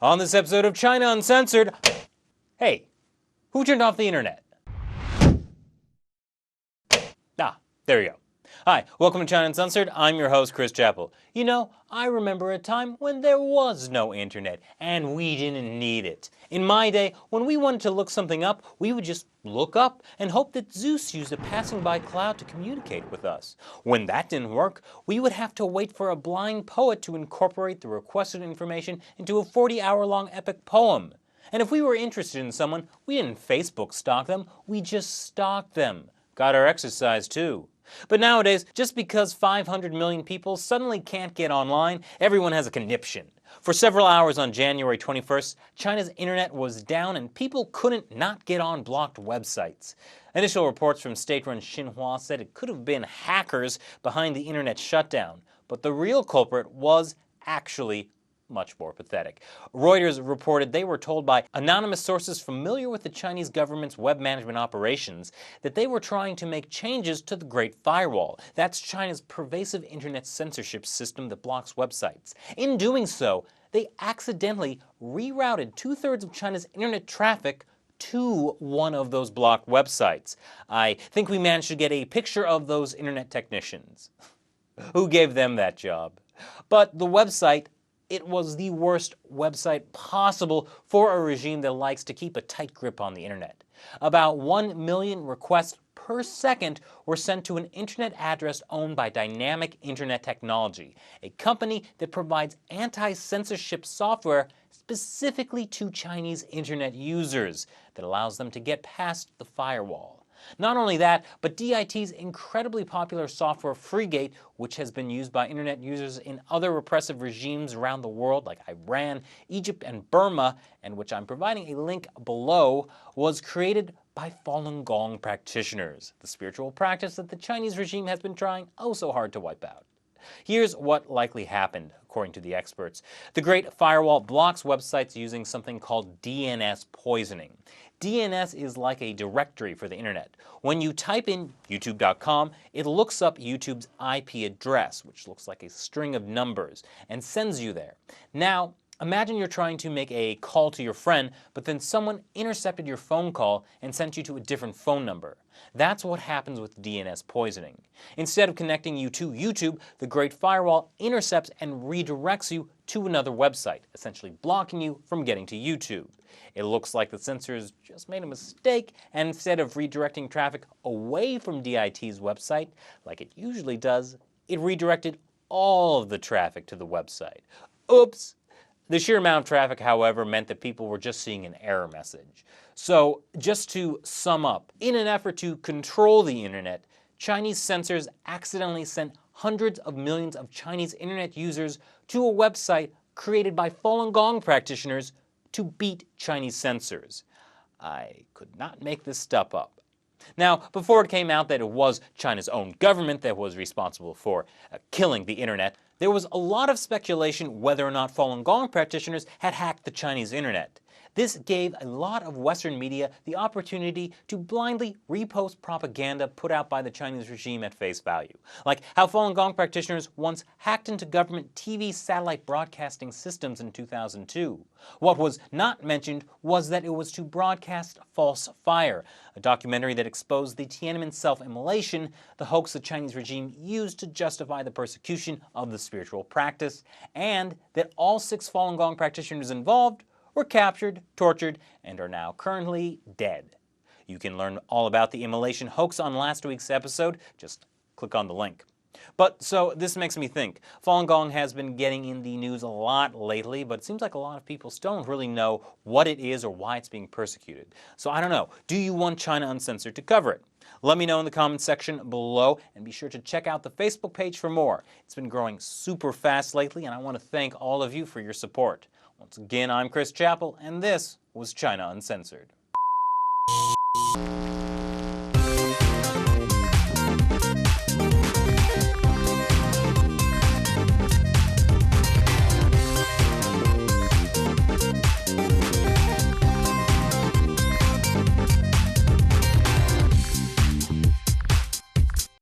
On this episode of China Uncensored, hey, who turned off the internet? There you go. Hi, welcome to China Uncensored. I'm your host, Chris Chappell. You know, I remember a time when there was no internet, and we didn't need it. In my day, when we wanted to look something up, we would just look up and hope that Zeus used a passing-by cloud to communicate with us. When that didn't work, we would have to wait for a blind poet to incorporate the requested information into a 40-hour-long epic poem. And if we were interested in someone, we didn't Facebook stalk them, we just stalked them. Got our exercise too. But nowadays, just because 500 million people suddenly can't get online, everyone has a conniption. For several hours on January 21st, China's internet was down and people couldn't not get on blocked websites. Initial reports from state-run Xinhua said it could have been hackers behind the internet shutdown, but the real culprit was actually much more pathetic. Reuters reported they were told by anonymous sources familiar with the Chinese government's web management operations that they were trying to make changes to the Great Firewall. That's China's pervasive internet censorship system that blocks websites. In doing so, they accidentally rerouted two-thirds of China's internet traffic to one of those blocked websites. I think we managed to get a picture of those internet technicians. Who gave them that job? But the website, it was the worst website possible for a regime that likes to keep a tight grip on the internet. About 1 million requests per second were sent to an internet address owned by Dynamic Internet Technology, a company that provides anti-censorship software specifically to Chinese internet users that allows them to get past the firewall. Not only that, but DIT's incredibly popular software Freegate, which has been used by internet users in other repressive regimes around the world like Iran, Egypt, and Burma, and which I'm providing a link below, was created by Falun Gong practitioners, the spiritual practice that the Chinese regime has been trying oh so hard to wipe out. Here's what likely happened, according to the experts. The Great Firewall blocks websites using something called DNS poisoning. DNS is like a directory for the internet. When you type in youtube.com, it looks up YouTube's IP address, which looks like a string of numbers, and sends you there. Now, imagine you're trying to make a call to your friend, but then someone intercepted your phone call and sent you to a different phone number. That's what happens with DNS poisoning. Instead of connecting you to YouTube, the Great Firewall intercepts and redirects you to another website, essentially blocking you from getting to YouTube. It looks like the censors just made a mistake, and instead of redirecting traffic away from DIT's website, like it usually does, it redirected all of the traffic to the website. Oops! The sheer amount of traffic, however, meant that people were just seeing an error message. So, just to sum up, in an effort to control the internet, Chinese censors accidentally sent hundreds of millions of Chinese internet users to a website created by Falun Gong practitioners to beat Chinese censors. I could not make this stuff up. Now, before it came out that it was China's own government that was responsible for killing the internet, there was a lot of speculation whether or not Falun Gong practitioners had hacked the Chinese internet. This gave a lot of Western media the opportunity to blindly repost propaganda put out by the Chinese regime at face value, like how Falun Gong practitioners once hacked into government TV satellite broadcasting systems in 2002. What was not mentioned was that it was to broadcast False Fire, a documentary that exposed the Tiananmen self-immolation, the hoax the Chinese regime used to justify the persecution of the spiritual practice, and that all 6 Falun Gong practitioners involved were captured, tortured, and are now currently dead. You can learn all about the Immolation hoax on last week's episode. Just click on the link. But so this makes me think. Falun Gong has been getting in the news a lot lately, but it seems like a lot of people still don't really know what it is or why it's being persecuted. So I don't know. Do you want China Uncensored to cover it? Let me know in the comments section below, and be sure to check out the Facebook page for more. It's been growing super fast lately, and I want to thank all of you for your support. Once again, I'm Chris Chappell, and this was China Uncensored.